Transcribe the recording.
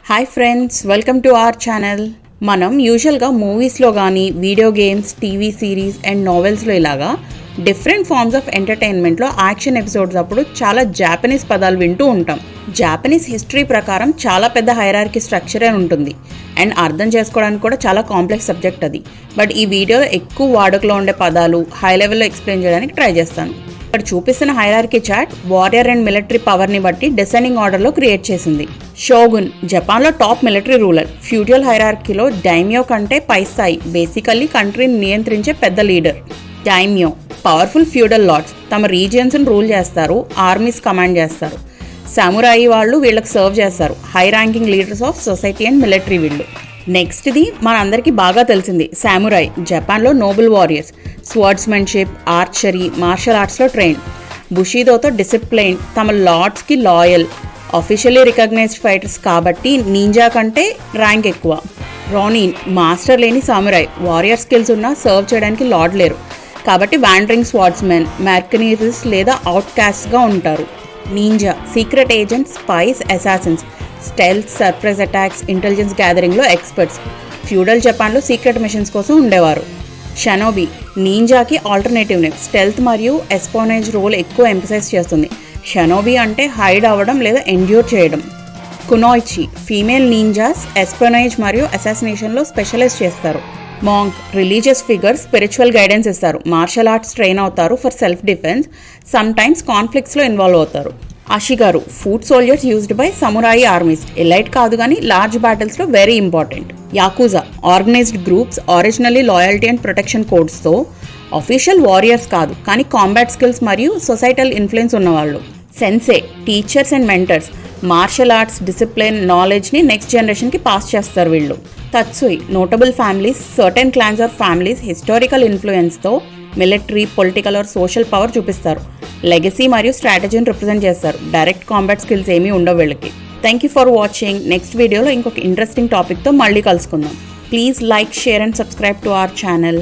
Hi friends, welcome to our channel. మనం యూజువల్గా మూవీస్లో కానీ video games, TV series and నావెల్స్లో ఇలాగా డిఫరెంట్ ఫార్మ్స్ ఆఫ్ ఎంటర్టైన్మెంట్లో యాక్షన్ ఎపిసోడ్స్ అప్పుడు చాలా జాపనీస్ పదాలు వింటూ ఉంటాం. జాపనీస్ హిస్టరీ ప్రకారం చాలా పెద్ద హైరార్కీ స్ట్రక్చర్ అని ఉంటుంది అండ్ అర్థం చేసుకోవడానికి కూడా చాలా కాంప్లెక్స్ సబ్జెక్ట్ అది. బట్ ఈ వీడియోలో ఎక్కువ వాడుకలో ఉండే పదాలు హై లెవెల్లో ఎక్స్ప్లెయిన్ చేయడానికి ట్రై చేస్తాను. ఇక్కడ చూపిస్తున్న hierarchy chart warrior and military పవర్ని బట్టి డిసెండింగ్ ఆర్డర్లో క్రియేట్ చేసింది. షోగున్ జపాన్లో టాప్ మిలిటరీ రూలర్. ఫ్యూడల్ హైరార్కీలో డైమ్యో కంటే పై స్థాయి, బేసికల్లీ కంట్రీని నియంత్రించే పెద్ద leader. Daimyo powerful feudal lords, తమ రీజియన్స్ని రూల్ చేస్తారు, ఆర్మీస్ కమాండ్ చేస్తారు. సామురాయి వాళ్ళు వీళ్ళకి సర్వ్ చేస్తారు. High ranking leaders of society and military వీళ్ళు. నెక్స్ట్ది మనందరికీ బాగా తెలిసింది సామురాయ్. జపాన్లో noble warriors, swordsmanship, archery, martial ఆర్ట్స్లో ట్రైన్. బుషీదోతో డిసిప్లైన్, తమ లార్డ్స్కి లాయల్, అఫీషియల్లీ రికగ్నైజ్డ్ ఫైటర్స్ కాబట్టి నింజా కంటే ర్యాంక్ ఎక్కువ. రోనిన్ మాస్టర్ లేని సామురాయ్, వారియర్ స్కిల్స్ ఉన్నా సర్వ్ చేయడానికి లార్డ్ లేరు కాబట్టి వ్యాండరింగ్ స్వార్డ్స్మెన్, మెర్కనీరీస్ లేదా అవుట్కాస్ట్గా ఉంటారు. Ninja secret agent, spies, assassins, stealth, surprise attacks, intelligence గ్యాదరింగ్లో ఎక్స్పర్ట్స్. ఫ్యూడల్ జపాన్లో సీక్రెట్ మిషన్స్ కోసం ఉండేవారు. షనోబి నింజాకి ఆల్టర్నేటివ్ నేమ్. స్టెల్త్ మరియు ఎస్పోనేజ్ రోల్ ఎక్కువ ఎంఫసైజ్ చేస్తుంది. షనోబి అంటే హైడ్ అవ్వడం లేదా ఎండ్యూర్ చేయడం. కునోయిచి ఫీమేల్ నింజాస్ ఎస్పోనేజ్ మరియు అసాసినేషన్లో స్పెషలైజ్ చేస్తారు. Monk religious figure, spiritual guidance ఇస్తారు. మార్షల్ ఆర్ట్స్ ట్రైన్ అవుతారు for self defence, sometimes కాన్ఫ్లిక్ట్స్లో ఇన్వాల్వ్ అవుతారు. Ashigaru foot soldiers used by samurai armies. Elite కాదు కానీ లార్జ్ బ్యాటిల్స్లో very important. Yakuza organised groups, originally loyalty and protection కోడ్స్తో. Official warriors కాదు కానీ కాంబాట్ స్కిల్స్ మరియు సొసైటల్ ఇన్ఫ్లుయెన్స్ ఉన్నవాళ్ళు. Sensei teachers and mentors, martial arts, discipline, నాలెడ్జ్ని next జనరేషన్కి పాస్ చేస్తారు వీళ్ళు. తత్సుయి notable families, certain clans or families historical ఇన్ఫ్లుయెన్స్తో military, political or social power చూపిస్తారు. లెగసీ మరియు స్ట్రాటజీని రిప్రజెంట్ చేస్తారు. డైరెక్ట్ కాంబాట్ స్కిల్స్ ఏమీ ఉండవు వీళ్ళకి. Thank you for watching. Next వీడియోలో ఇంకొక ఇంట్రెస్టింగ్ టాపిక్తో మళ్ళీ కలుసుకుందాం. Please like, share and subscribe to our channel.